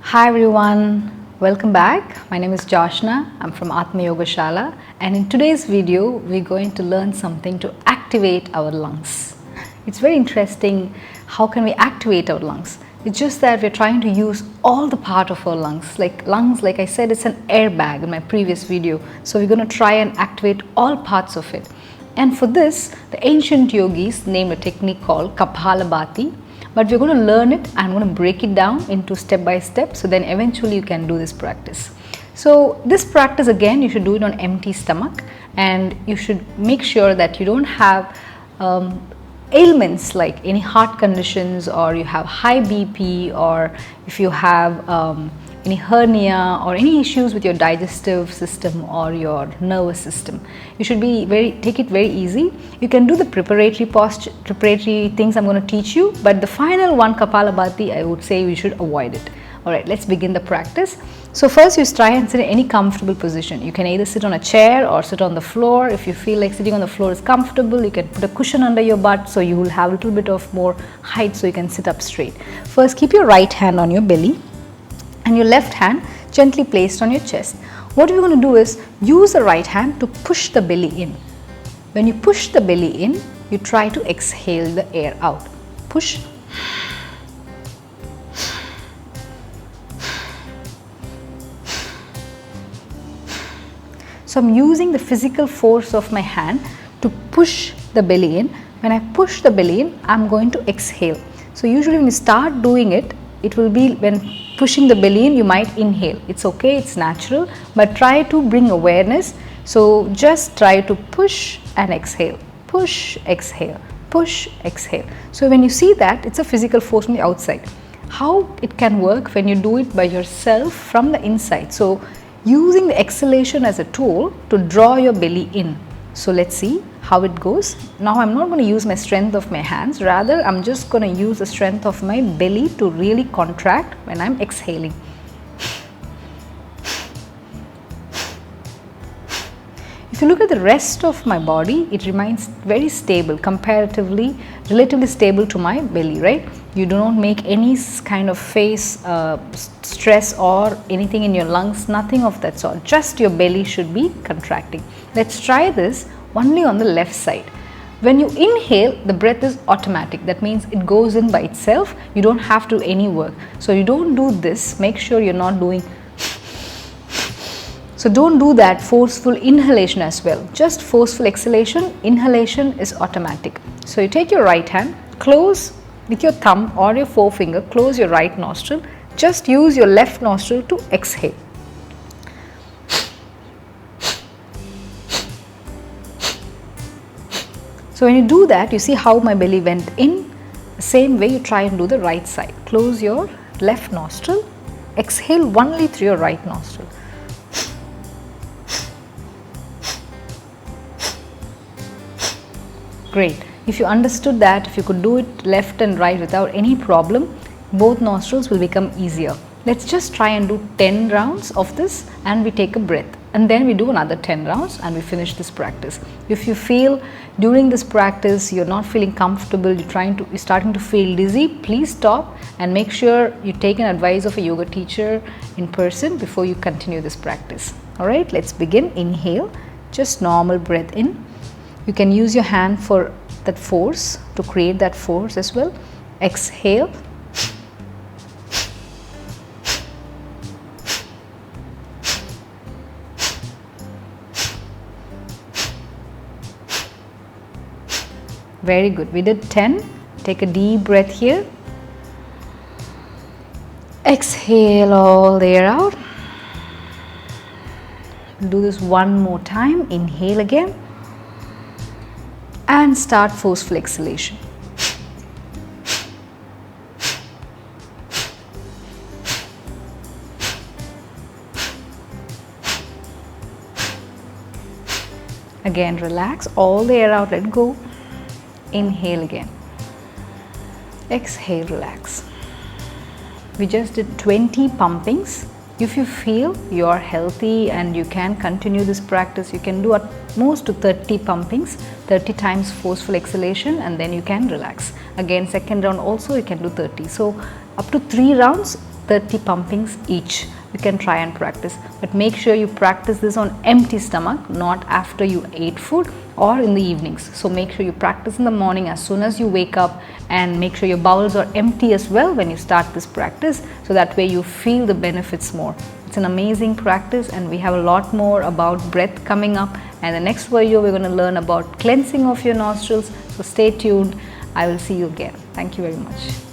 Hi everyone, welcome back. My name is Joshna. I'm from Atma Yoga Shala, and in today's video we're going to learn something to activate our lungs. It's very interesting. How can we activate our lungs? It's just that we're trying to use all the part of our lungs. Like I said, it's an airbag in my previous video. So we're going to try and activate all parts of it. And for this, the ancient yogis named a technique called Kapalbhati. But we're going to learn it and I'm going to break it down into step by step, so then eventually you can do this practice. So this practice, again, you should do it on empty stomach, and you should make sure that you don't have ailments like any heart conditions, or you have high BP, or if you have any hernia or any issues with your digestive system or your nervous system. You should take it very easy. You can do the preparatory things I'm going to teach you, but the final one, Kapalabhati, I would say we should avoid it. Alright, let's begin the practice. So first you try and sit in any comfortable position. You can either sit on a chair or sit on the floor. If you feel like sitting on the floor is comfortable, you can put a cushion under your butt so you will have a little bit of more height so you can sit up straight. First, keep your right hand on your belly and your left hand gently placed on your chest. What we're going to do is use the right hand to push the belly in. When you push the belly in, you try to exhale the air out. Push. So I'm using the physical force of my hand to push the belly in. When I push the belly in, I'm going to exhale. So usually when you start doing it, it will be when pushing the belly in, you might inhale. It's okay, it's natural, but try to bring awareness. So just try to push and exhale, push, exhale, push, exhale. So when you see that, it's a physical force from the outside. How it can work when you do it by yourself from the inside. So using the exhalation as a tool to draw your belly in. So let's see how it goes. Now I'm not going to use my strength of my hands, rather I'm just going to use the strength of my belly to really contract when I'm exhaling. If you look at the rest of my body, it remains very stable, comparatively, relatively stable to my belly, right? You do not make any kind of face stress or anything in your lungs, nothing of that sort. Just your belly should be contracting. Let's try this only on the left side. When you inhale, the breath is automatic. That means it goes in by itself. You don't have to do any work. So you don't do this. Make sure you're not doing. So don't do that forceful inhalation as well. Just forceful exhalation. Inhalation is automatic. So you take your right hand, close with your thumb or your forefinger, close your right nostril. Just use your left nostril to exhale. So when you do that, you see how my belly went in. The same way you try and do the right side. Close your left nostril, exhale only through your right nostril. Great. If you understood that, if you could do it left and right without any problem, both nostrils will become easier. Let's just try and do 10 rounds of this, and we take a breath, and then we do another 10 rounds and we finish this practice. If you feel during this practice you're not feeling comfortable, you're starting to feel dizzy, please stop and make sure you take an advice of a yoga teacher in person before you continue this practice. Alright, let's begin. Inhale, just normal breath in. You can use your hand for that force, to create that force as well. Exhale. Very good. We did 10. Take a deep breath here. Exhale all the air out. Do this one more time. Inhale again. And start forceful exhalation. Again, relax all the air out, let go. Inhale again. Exhale, relax. We just did 20 pumpings. If you feel you are healthy and you can continue this practice, you can do at most to 30 pumpings, 30 times forceful exhalation, and then you can relax. Again, second round also you can do 30. So up to 3 rounds 30 pumpings each. You can try and practice, but make sure you practice this on empty stomach, not after you ate food or in the evenings. So make sure you practice in the morning as soon as you wake up, and make sure your bowels are empty as well when you start this practice, so that way you feel the benefits more. It's an amazing practice, and we have a lot more about breath coming up, and the next video we're going to learn about cleansing of your nostrils. So stay tuned. I will see you again. Thank you very much.